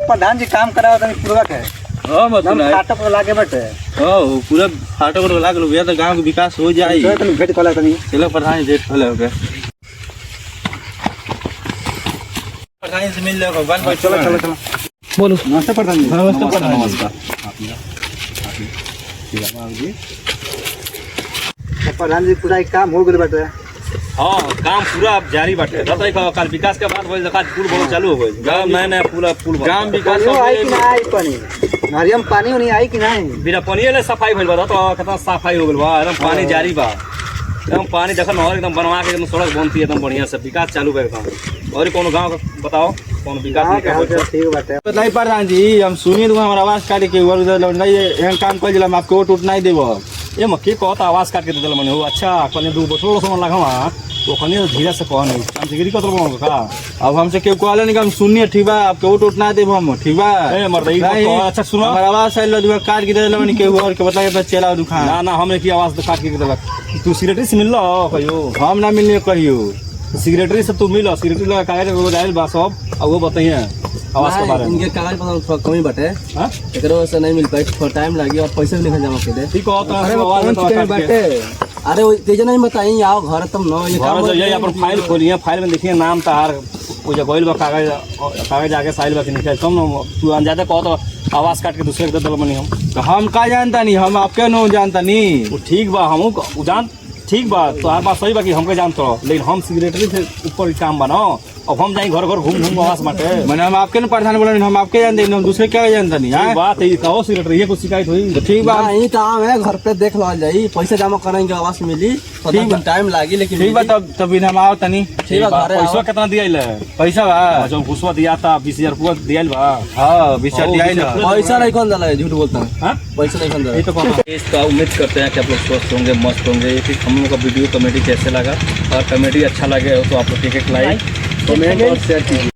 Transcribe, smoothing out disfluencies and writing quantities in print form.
प्रधान जी काम कराओ तनी पूर्वक है। हां मतलब फाटक लागे बटे। हां पूरा फाटक लाग लो तो गांव के विकास हो जाई। तो तनी भेट कला तनी। चलो प्रधान जी भेट कले होके। प्रधान से मिल जाओ भगवान भाई। चलो चलो चलो बोलो। नमस्ते प्रधान जी। नमस्ते प्रधान नमस्कार। प्रधान जी पूरा काम हो गए बटे। हाँ काम पूरा अब जारी बाटे। कल विकास के बाद देखा पुल बहुत चालू हो गई। गांव नया पूरा पुल गांव विकास आई कि ना आई पानी नारियम पानी नहीं आई कि नहीं बिना पानी ले सफाई भइल बा। तो कितना सफाई हो गइल बा। एकदम पानी जारी बा। एकदम पानी देखा नहर एकदम बनवा के एकदम सड़क बनती है एकदम बढ़िया से विकास चालू बा एकदम। और कोनो गांव बताओ कौन विकास नहीं ठीक बाटे। नहीं प्रधान जी हम सुनिए तो हमारा आवाज काट के नहीं एहन काम कर दिला हम आपको वोट नहीं देबो। ये मक्के कहता आवाज काट के दिल मने हो अच्छा कने दू बोतल सामान लगा तो खनी धीरे से कह नहीं हम सिगरी कतर बोल का। अब हमसे केहू कहले नहीं कि हम सुनिए ठीक बा आपके वोट ना देबो हम ठीक बा। ए मर्द अच्छा सुनो हमारा आवाज आइल दुआ काट के दिल मने केहू और के बताए तो चला दुकान ना ना हमने की आवाज काट के दिलक। तू सिगरेटरी से मिल लो कहियो हम ना मिलने कहियो सिगरेटरी से तू मिल सिगरेटरी लगा कागज आइल बा सब अब वो बताइए आवाज के बारे में। इनके कागज पता थोड़ा कमी बटे। हां एकरो वजह से नहीं मिल पाई थोड़ा टाइम लगी और पैसे भी नहीं जमा कर दे। ठीक कहता है आवाज बटे। अरे वो तेज नहीं बताई आओ घर तुम न ये घर जाइए अपन फाइल खोलिए फाइल में देखिए नाम तार वो जो गोइल बा कागज आगे साइल बा के निकल तुम तू अंदाजा कहो तो आवाज काट के दूसरे के दल मनी हम का जानता नहीं हम आपके नो जानता नहीं। वो ठीक बा हम जान ठीक बा तो हर बात सही बा कि हमके जानते हो लेकिन हम सिगरेटरी से ऊपर काम बना अब हम जाए घर घर घूम घूम आवाज माटे मैंने हम आपके न प्रधान बोले हम आपके जानते हम दूसरे क्या जानता नहीं। हां बात है कहो सिगरेटरी ये कुछ शिकायत हुई तो ठीक बा यही काम है घर पे देख लो जाई पैसा जमा करेंगे आवाज मिली तो टाइम लागी लेकिन ठीक बा तब बिना हम आओ तनी ठीक बा पैसा कितना दियाइल पैसा बा जो घुसवा दिया था 20000 रुपया दियाइल बा। हां 20000 दियाइल पैसा नहीं कौन दला झूठ बोलता है। हां पैसा नहीं कौन दला ये तो इसका उम्मीद करते हैं कि आप लोग स्वस्थ होंगे मस्त होंगे। हम लोग का वीडियो कमेडी कैसे लगा और कमेडी अच्छा लगे हो तो आप लोग एक लाइक कमेंट और शेयर कीजिए।